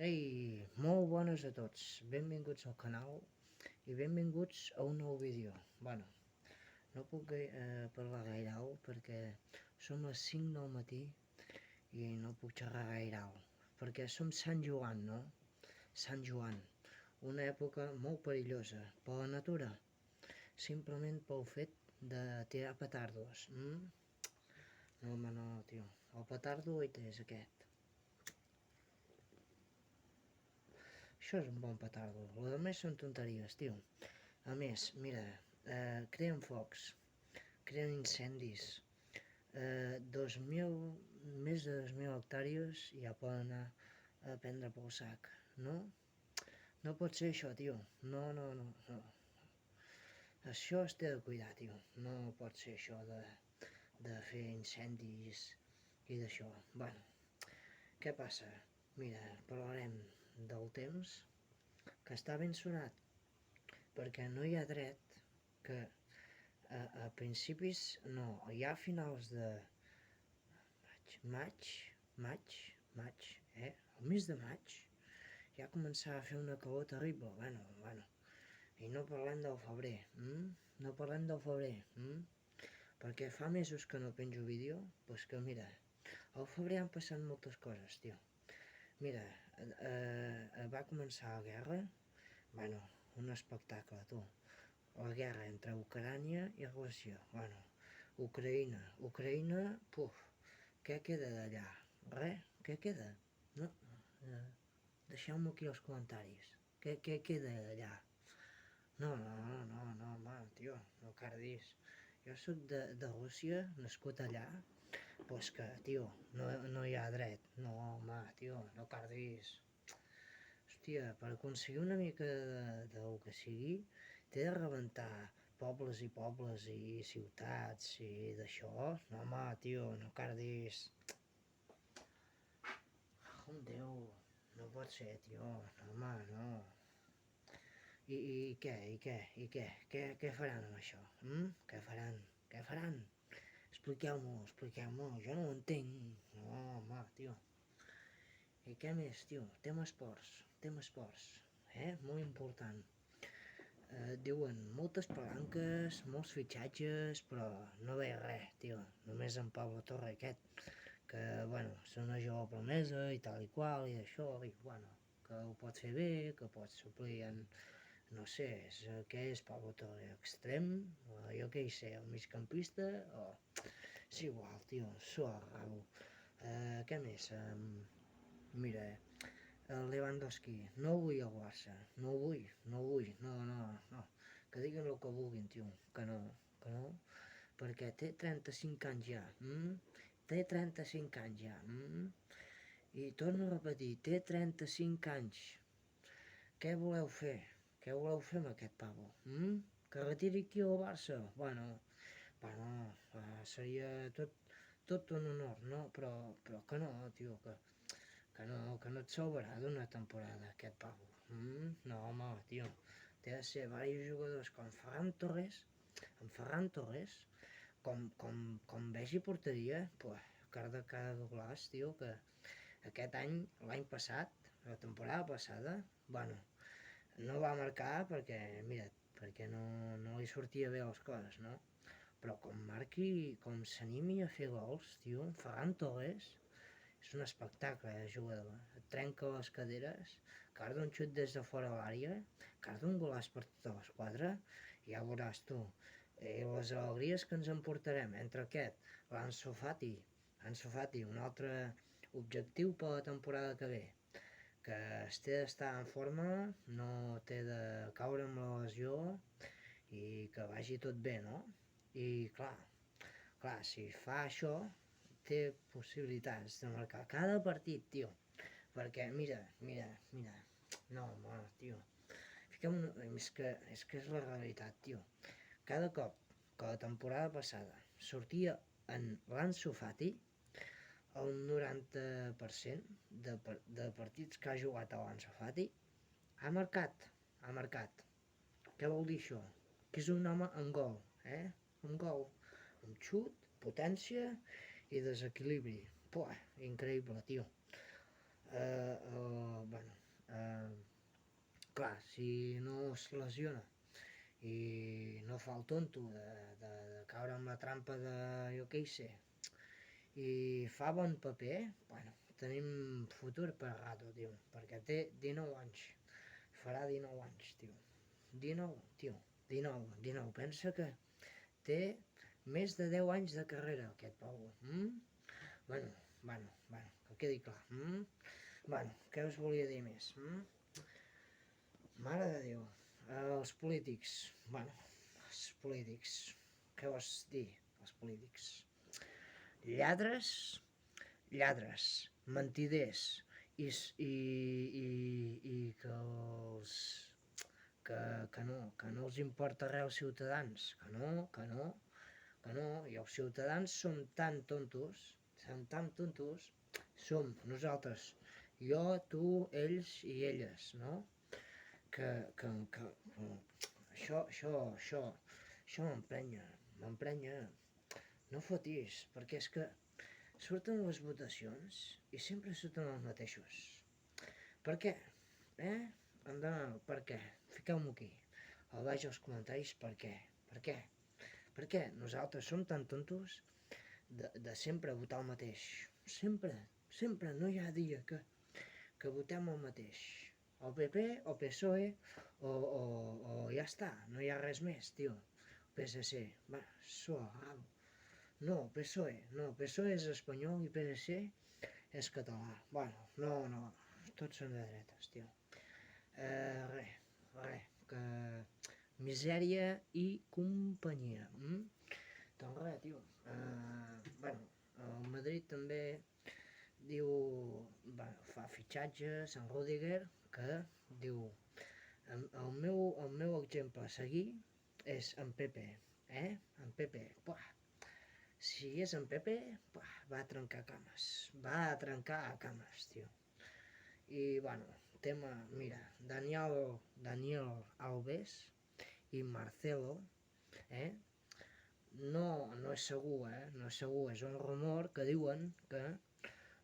Ei, molt bones a tots, benvinguts al canal i benvinguts a un nou vídeo. Bueno, no puc parlar gaire alt perquè som les 5 del matí i no puc xerrar gaire alt, perquè som Sant Joan, no? Sant Joan, una època molt perillosa per la natura, simplement pel fet de tirar petardos. No, home, no, tio, el petardo és aquest. Això és un bon petardo, el de més són tonteries, tio. A més, mira, creen focs, creen incendis, més de 2.000 hectàrees ja poden anar a prendre pel sac, no? No pot ser això, tio, no. Això es té de cuidar, tio, no pot ser això de fer incendis i d'això. Bueno, què passa? Mira, parlarem del temps, que està ben sonat, perquè no hi ha dret que a principis, no, ja a finals de maig, el mes de maig, ja començava a fer una calor terrible, bueno, i no parlem del febrer, no parlem del febrer, perquè fa mesos que no penjo vídeo, doncs que mira, al febrer han passat moltes coses, tio. Mira, va començar la guerra, bueno, un espectacle, tu. La guerra entre Ucrània i Rússia, bueno, Ucraïna, puf, què queda d'allà? Res, què queda? No, deixeu-m'ho aquí als comentaris, què queda d'allà? No, home, tio, no cardis. Jo soc de Rússia, nascut allà, pues que, tio, no hi ha dret. No, home, tio, no cardis. Hòstia, per aconseguir una mica del que sigui, t'he de rebentar pobles i ciutats i d'això. No, home, tio, no cardis. Oh, Déu, no pot ser, tio, no, home, no. I què? Què faran amb això? Què faran? Expliqueu-m'ho, jo no ho entenc. No, home, tio. I què més, tio? Tema esports, molt important. Diuen moltes palanques, molts fitxatges, però no veia res, tio. Només en Pablo Torre aquest, que, bueno, és una jove promesa i tal i qual, i això, i, bueno, que ho pot fer bé, que pot suplir en, no sé, què és Pablo Torre? Extrem? Jo què hi sé, el migcampista? O... és igual, tio, suar rabo. Què més? Mira, el Lewandowski, no vull el Barça, no vull, no, que diguin el que vulguin, tio, que no, perquè té 35 anys ja, té 35 anys ja, i torno a repetir, té 35 anys, què voleu fer? Què voleu fer amb aquest pavo? Que retiri aquí al Barça? Bueno, seria tot un honor, no? Però que no, tio, que no et salvarà d'una temporada aquest pavo. No, home, tio, té de ser diversos jugadors com Ferran Torres, com vegi porteria, pues, cada golaç, tio, que aquest any, l'any passat, la temporada passada, bueno, no va marcar perquè, mira't, perquè no li sortia bé les coses, no? Però com marqui, com s'animi a fer gols, tio, Ferran Torres, és un espectacle, jugador. Et trenca les caderes, carda un xut des de fora l'àrea, carda un golaç per tota l'esquadra, i ja veuràs tu. Les alegries que ens emportarem entre aquest, l'Ansu Fati, un altre objectiu per la temporada que ve, que es té d'estar en forma, no té de caure amb la lesió i que vagi tot bé, no? I clar, si fa això, té possibilitats de marcar cada partit, tio, perquè mira, no, home, tio, és que és la realitat, tio, cada cop que la temporada passada sortia en l'Ansu Fati, el 90% de partits que ha jugat a l'Ansu Fati ha marcat. Què vol dir això? Que és un home amb gol, un gol, un xut, potència i desequilibri. Increïble, tio. Bueno, si no es lesiona i no fa el tonto de caure en la trampa de, jo què hi sé, i fa bon paper, bueno, tenim futur per rato, tio, perquè té 19 anys, farà 19 anys, tio, 19, tio, 19, pensa que té més de 10 anys de carrera, aquest Pau. Bueno, que quedi clar. Bueno, què us volia dir més? Mare de Déu, els polítics, què vols dir, els polítics? Lladres, mentiders, i que no els importa res als ciutadans, que no, i els ciutadans som tan tontos, som nosaltres, jo, tu, ells i elles, no? Que això m'emprenya, no fotis, perquè és que surten les votacions i sempre surten els mateixos. Per què? Endavant, per què? Fiqueu-m'ho aquí, al baix als comentaris, per què? Per què nosaltres som tan tontos de sempre votar el mateix? Sempre, no hi ha dia que votem el mateix. El PP, o PSOE, o ja està, no hi ha res més, tio. PSC, va, suau. No, PSOE és espanyol i PSC és català. Bueno, no, tots són de dretes, tio. Res, que misèria i companyia. Doncs res, tio. El Madrid també diu, fa fitxatges en Rüdiger, que diu, el meu exemple a seguir és en Pepe, en Pepe, si és en Pepe, va a trencar cames, tio. I, tema, mira, Daniel Alves i Marcelo, no és segur, és un rumor que diuen que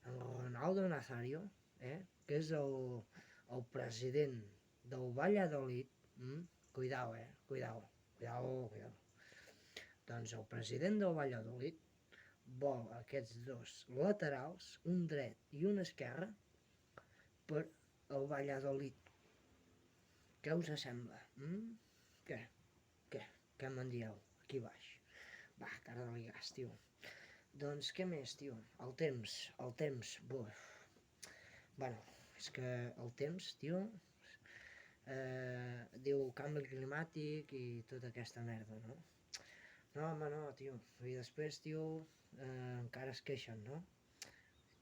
en Ronaldo Nazario, que és el president del Valladolid, cuidao, doncs el president del Valladolid vol aquests dos laterals, un dret i un esquerre, per el Valladolid. Què us sembla? Què me'n dieu? Aquí baix. Va, cara de ligàs, tio. Doncs què més, tio? El temps, buf. És que el temps, tio, diu canvi climàtic i tota aquesta merda, no? No, home, no, tio. I després, tio, encara es queixen, no?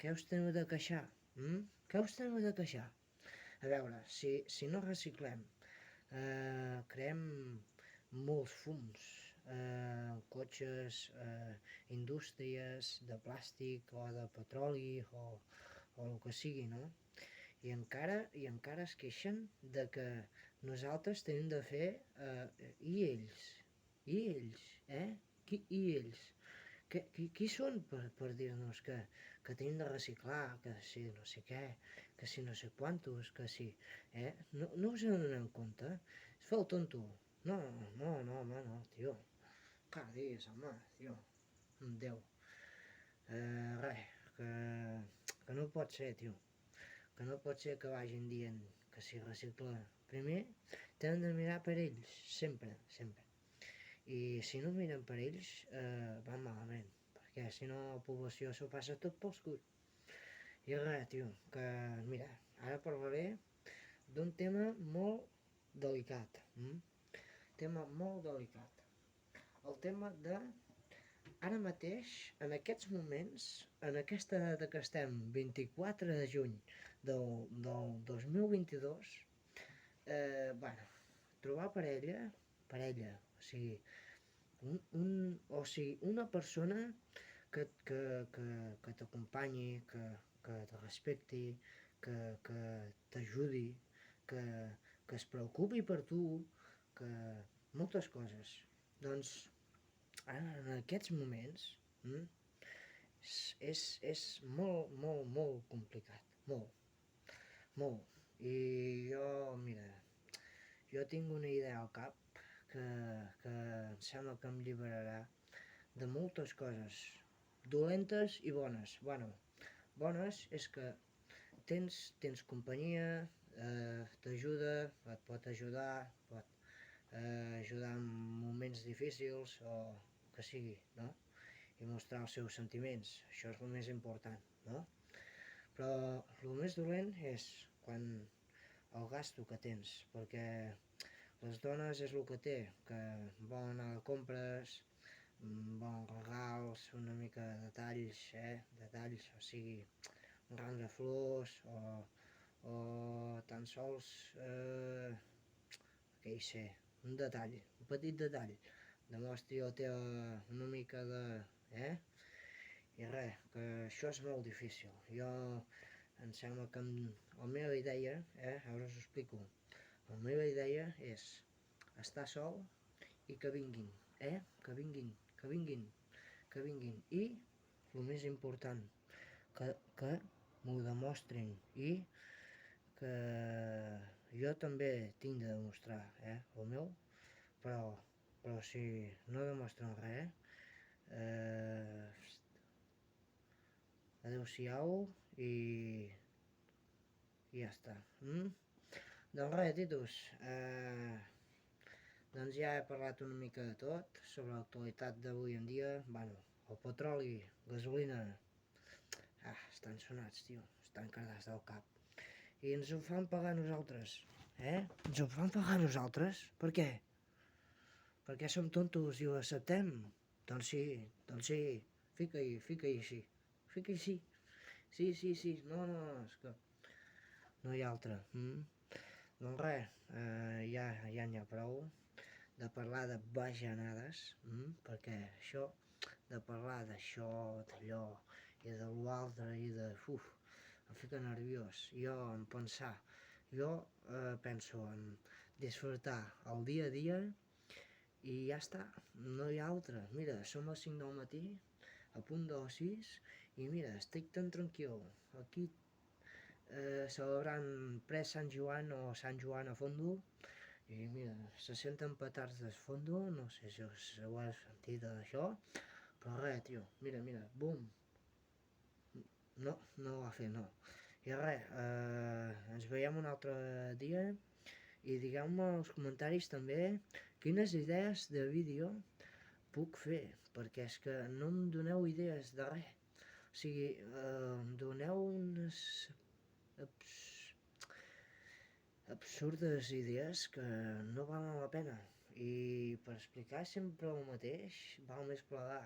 Què us teniu de queixar? Què us teniu de queixar? A veure, si no reciclem, creem molts fums, cotxes, indústries de plàstic o de petroli o el que sigui, no? I encara es queixen de que nosaltres tenim de fer, i ells, i ells, qui són per dir-nos que tenim de reciclar, que si no sé què, que si no sé quantos, que si, no us en donem compte? Es fa el tonto. No, home, no, tio. Cada dia, home, tio. Amb Déu. Que no pot ser, tio. Que no pot ser que vagin dient que si recicla. Primer, tenen de mirar per ells, sempre. I si no miren per ells, van malament, perquè si no la població s'ho passa tot pels culs. I res, tio, que mira, ara parlaré d'un tema molt delicat. El tema de, ara mateix, en aquests moments, en aquesta data que estem, 24 de juny del 2022, trobar parella, o sigui, una persona que t'acompanyi, que te respecti, que t'ajudi, que es preocupi per tu, que moltes coses. Doncs ara en aquests moments és molt complicat, molt. I jo, mira, jo tinc una idea al cap que em sembla que em lliberarà de moltes coses, dolentes i bones. Bueno, bones és que tens companyia, t'ajuda, et pot ajudar, ajudar en moments difícils o que sigui, no? I mostrar els seus sentiments, això és el més important, no? Però el més dolent és quan el gasto que tens, perquè les dones és el que té, que volen anar a compres, volen regals, una mica de detalls, detalls, o sigui, un ram de flors o tan sols, què hi sé, un detall, un petit detall, demostri la teva una mica de, i res, que això és molt difícil. Jo em sembla que la meva idea, ara us ho explico, la meva idea és estar sol i que vinguin, que vinguin, que vinguin, que vinguin. I el més important, que m'ho demostrin i que jo també tinc de demostrar, el meu, però si no demostren res, adeu-siau i ja està. Doncs res, Titus, doncs ja he parlat una mica de tot sobre l'actualitat d'avui en dia. Bueno, el petroli, gasolina, estan sonats, tio, estan cardats del cap. I ens ho fan pagar nosaltres, Ens ho fan pagar nosaltres? Per què? Perquè som tontos i ho acceptem? Doncs sí, fica-hi així, fica-hi sí. Sí, no, és que no hi ha altra. Doncs res, ja n'hi ha prou de parlar de bajanades, perquè això, de parlar d'això, d'allò, i de l'altre, i de... em fica nerviós. Jo penso en disfrutar el dia a dia i ja està, no hi ha altra. Mira, som a 5 del matí, a punt de les 6, i mira, estic tan tranquil, aquí celebrant pre-Sant Joan o Sant Joan a fondo, i mira, se senten petards de fondo, no sé si ho has sentit d'això, però res, tio, mira, bum, no ho va fer, no. I res, ens veiem un altre dia, i digueu-me als comentaris també quines idees de vídeo puc fer, perquè és que no em doneu idees de res. O sigui, em doneu unes absurdes idees que no valen la pena. I per explicar sempre el mateix val més plegar.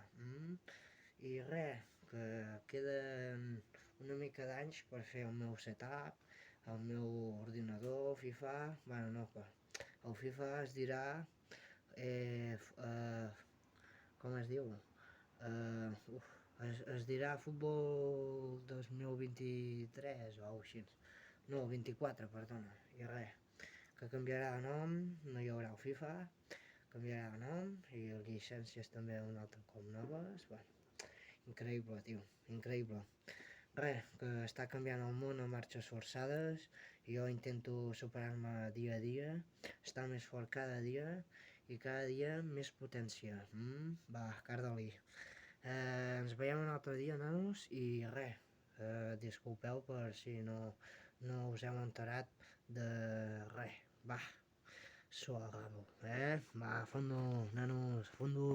I res, que queden una mica d'anys per fer el meu setup, el meu ordinador, FIFA, bueno, no, el FIFA es dirà, com es diu? Es dirà Futbol 2023 o alguna així. No, 24, perdona, i res, que canviarà de nom, no hi haurà el FIFA, canviarà de nom, i llicències també un altre cop noves, bueno, increïble, tio, increïble. Res, que està canviant el món a marxes forçades, i jo intento superar-me dia a dia, estar més fort cada dia, i cada dia més potència. Va, Cardoli. Ens veiem un altre dia, nanos, i res, disculpeu per si no us heu enterat de res. Va, suavado, va, fondo, nanos, fondo.